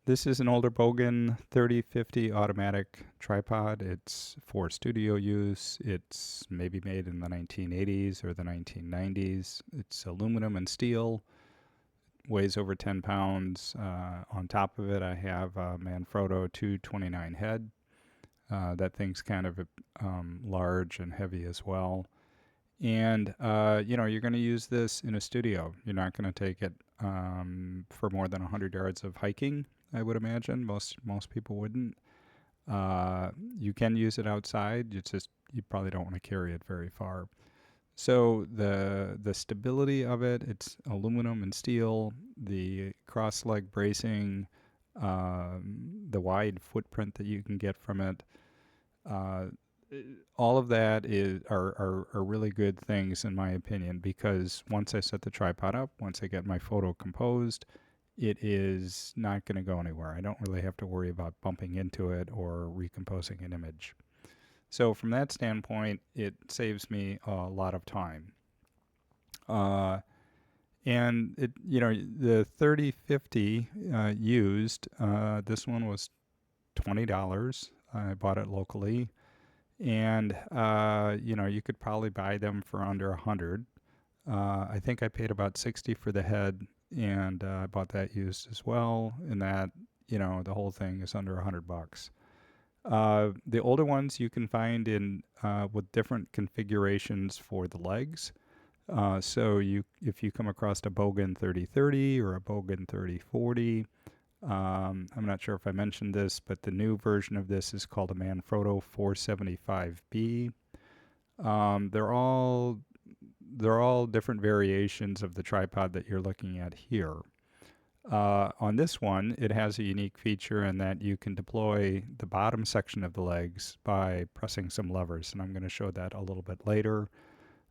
This is an older Bogen 3050 automatic tripod. It's for studio use. It's maybe made in the 1980s or the 1990s. It's aluminum and steel, weighs over 10 pounds. On top of it, I have a Manfrotto 229 head. That thing's kind of large and heavy as well. And you're going to use this in a studio. You're not going to take it for more than 100 yards of hiking, I would imagine. Most people wouldn't. You can use it outside. It's just you probably don't want to carry it very far. So the stability of it, it's aluminum and steel. The cross leg bracing, the wide footprint that you can get from it. Uh, all of that are really good things in my opinion, because once I set the tripod up, once I get my photo composed, it is not going to go anywhere. I don't really have to worry about bumping into it or recomposing an image. So from that standpoint, it saves me a lot of time. Uh, and the 3050 used, this one was $20. I bought it locally. And you could probably buy them for under 100. I think I paid about 60 for the head, and I bought that used as well. And that, the whole thing is under $100. The older ones you can find in with different configurations for the legs. So if you come across a Bogen 3030 or a Bogen 3040, I'm not sure if I mentioned this, but the new version of this is called a Manfrotto 475B. They're all different variations of the tripod that you're looking at here. On this one, it has a unique feature in that you can deploy the bottom section of the legs by pressing some levers, and I'm going to show that a little bit later.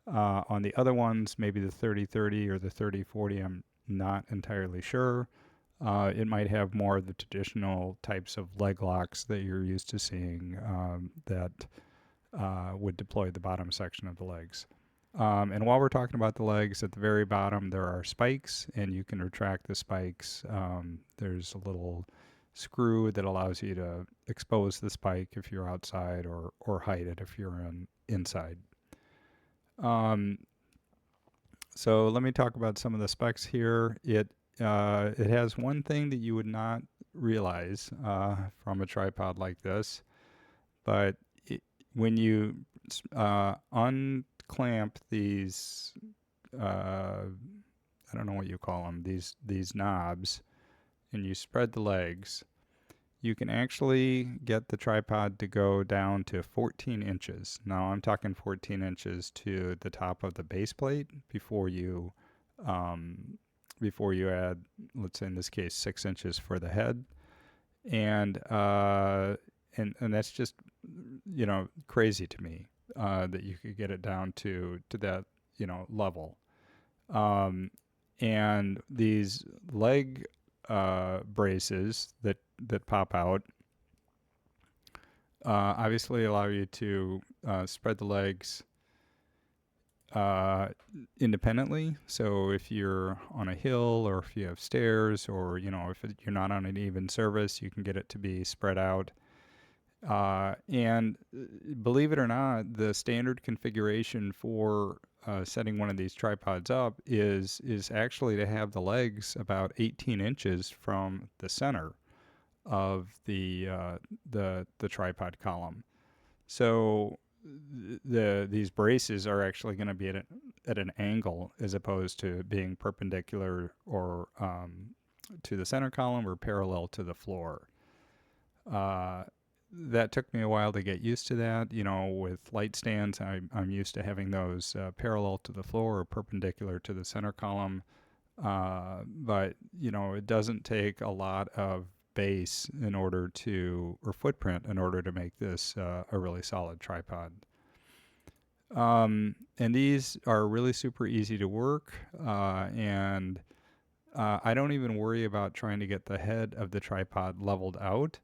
On the other ones, maybe the 3030 or the 3040, I'm not entirely sure. It might have more of the traditional types of leg locks that you're used to seeing that would deploy the bottom section of the legs. And while we're talking about the legs, at the very bottom there are spikes, and you can retract the spikes. There's a little screw that allows you to expose the spike if you're outside, or hide it if you're inside. So let me talk about some of the specs here. It has one thing that you would not realize from a tripod like this, but when you unclamp these, I don't know what you call them, these knobs, and you spread the legs, you can actually get the tripod to go down to 14 inches. Now I'm talking 14 inches to the top of the base plate before you add, let's say in this case, 6 inches for the head. And that's just, crazy to me that you could get it down to that, level. And these leg braces that pop out obviously allow you to spread the legs independently. So if you're on a hill, or if you have stairs, or if you're not on an even surface, you can get it to be spread out. And believe it or not, the standard configuration for setting one of these tripods up is actually to have the legs about 18 inches from the center of the tripod column. So these braces are actually going to be at an angle, as opposed to being perpendicular or to the center column or parallel to the floor. That took me a while to get used to that. With light stands, I'm used to having those parallel to the floor or perpendicular to the center column. But it doesn't take a lot of base or footprint in order to make this a really solid tripod. And these are really super easy to work, and I don't even worry about trying to get the head of the tripod leveled out.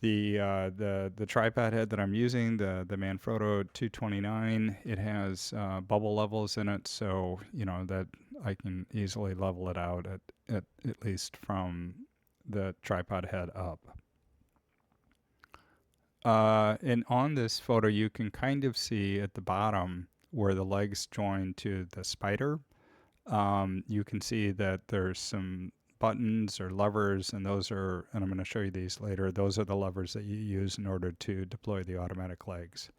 The tripod head that I'm using, the Manfrotto 229, it has bubble levels in it, so that I can easily level it out at least from the tripod head up. And on this photo, you can kind of see at the bottom where the legs join to the spider. You can see that there's some buttons or levers, and those are, and I'm going to show you these later, those are the levers that you use in order to deploy the automatic legs.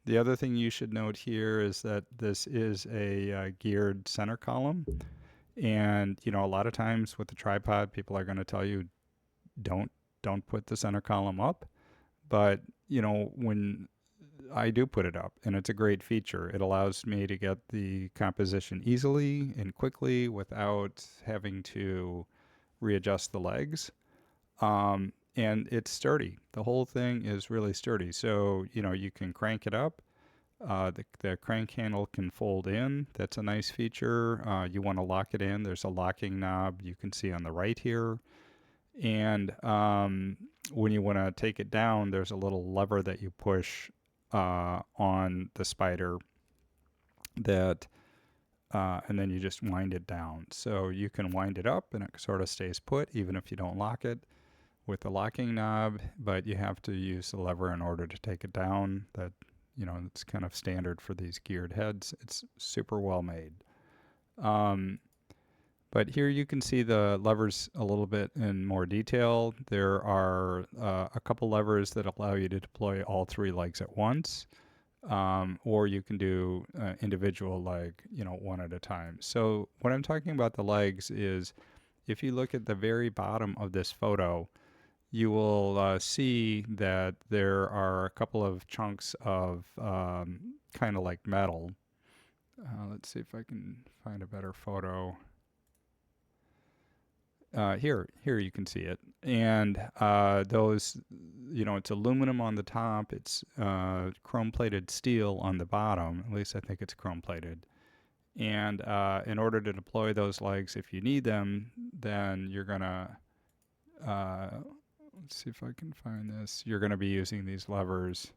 The other thing you should note here is that this is a geared center column. And, a lot of times with the tripod, people are going to tell you, don't put the center column up. But, when I do put it up, and it's a great feature. It allows me to get the composition easily and quickly without having to readjust the legs. And it's sturdy. The whole thing is really sturdy. So, you can crank it up. The crank handle can fold in. That's a nice feature. You want to lock it in. There's a locking knob you can see on the right here. And when you want to take it down, there's a little lever that you push on the spider that, and then you just wind it down. So you can wind it up and it sort of stays put even if you don't lock it with the locking knob, but you have to use the lever in order to take it down. That, it's kind of standard for these geared heads. It's super well made. But here you can see the levers a little bit in more detail. There are a couple levers that allow you to deploy all three legs at once, or you can do individual leg, one at a time. So what I'm talking about the legs is, if you look at the very bottom of this photo, you will see that there are a couple of chunks of kind of like metal. Let's see if I can find a better photo. Here you can see it. And those, it's aluminum on the top. It's chrome-plated steel on the bottom. At least I think it's chrome-plated. And in order to deploy those legs, if you need them, then you're going to, let's see if I can find this. You're going to be using these levers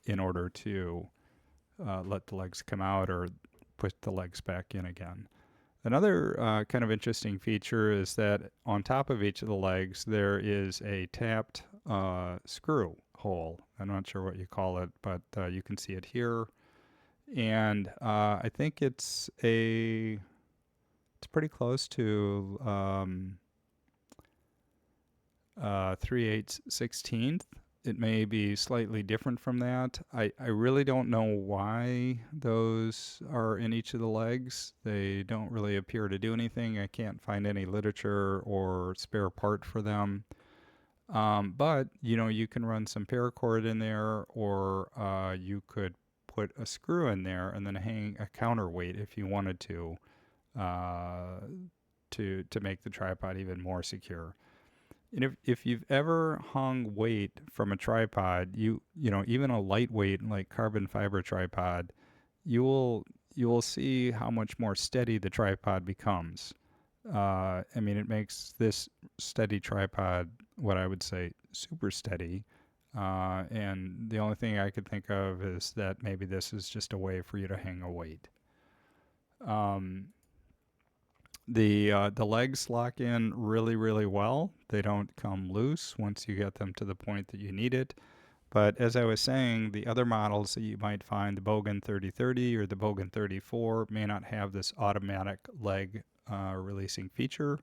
in order to let the legs come out or put the legs back in again. Another kind of interesting feature is that on top of each of the legs, there is a tapped screw hole. I'm not sure what you call it, but you can see it here. And I think it's pretty close to 3/8/16. It may be slightly different from that. I really don't know why those are in each of the legs. They don't really appear to do anything. I can't find any literature or spare part for them. But, you can run some paracord in there, or you could put a screw in there and then hang a counterweight if you wanted to make the tripod even more secure. And if you've ever hung weight from a tripod, even a lightweight like carbon fiber tripod, you will see how much more steady the tripod becomes. It makes this steady tripod what I would say super steady. And the only thing I could think of is that maybe this is just a way for you to hang a weight. The legs lock in really, really well. They don't come loose once you get them to the point that you need it. But as I was saying, the other models that you might find, the Bogen 3030 or the Bogen 34, may not have this automatic leg releasing feature.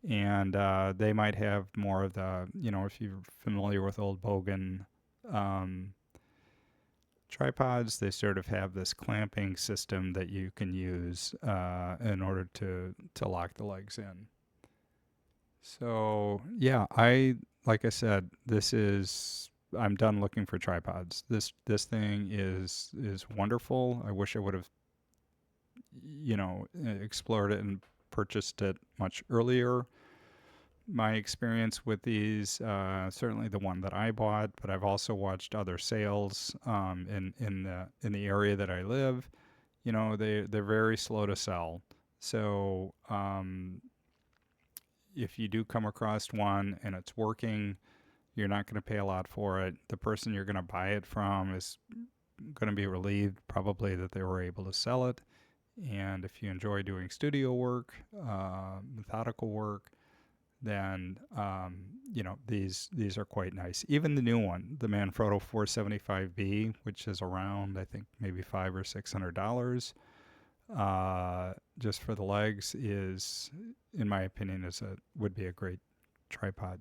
And they might have more of the, if you're familiar with old Bogen tripods, they sort of have this clamping system that you can use in order to lock the legs in. So yeah, like I said, I'm done looking for tripods. This thing is wonderful. I wish I would have explored it and purchased it much earlier. My experience with these, certainly the one that I bought, but I've also watched other sales in the area that I live. They're very slow to sell. So if you do come across one and it's working, you're not going to pay a lot for it. The person you're going to buy it from is going to be relieved probably that they were able to sell it. And if you enjoy doing studio work, methodical work, then these are quite nice. Even the new one, the Manfrotto 475B, which is around I think maybe $500 or $600, just for the legs, is, in my opinion, would be a great tripod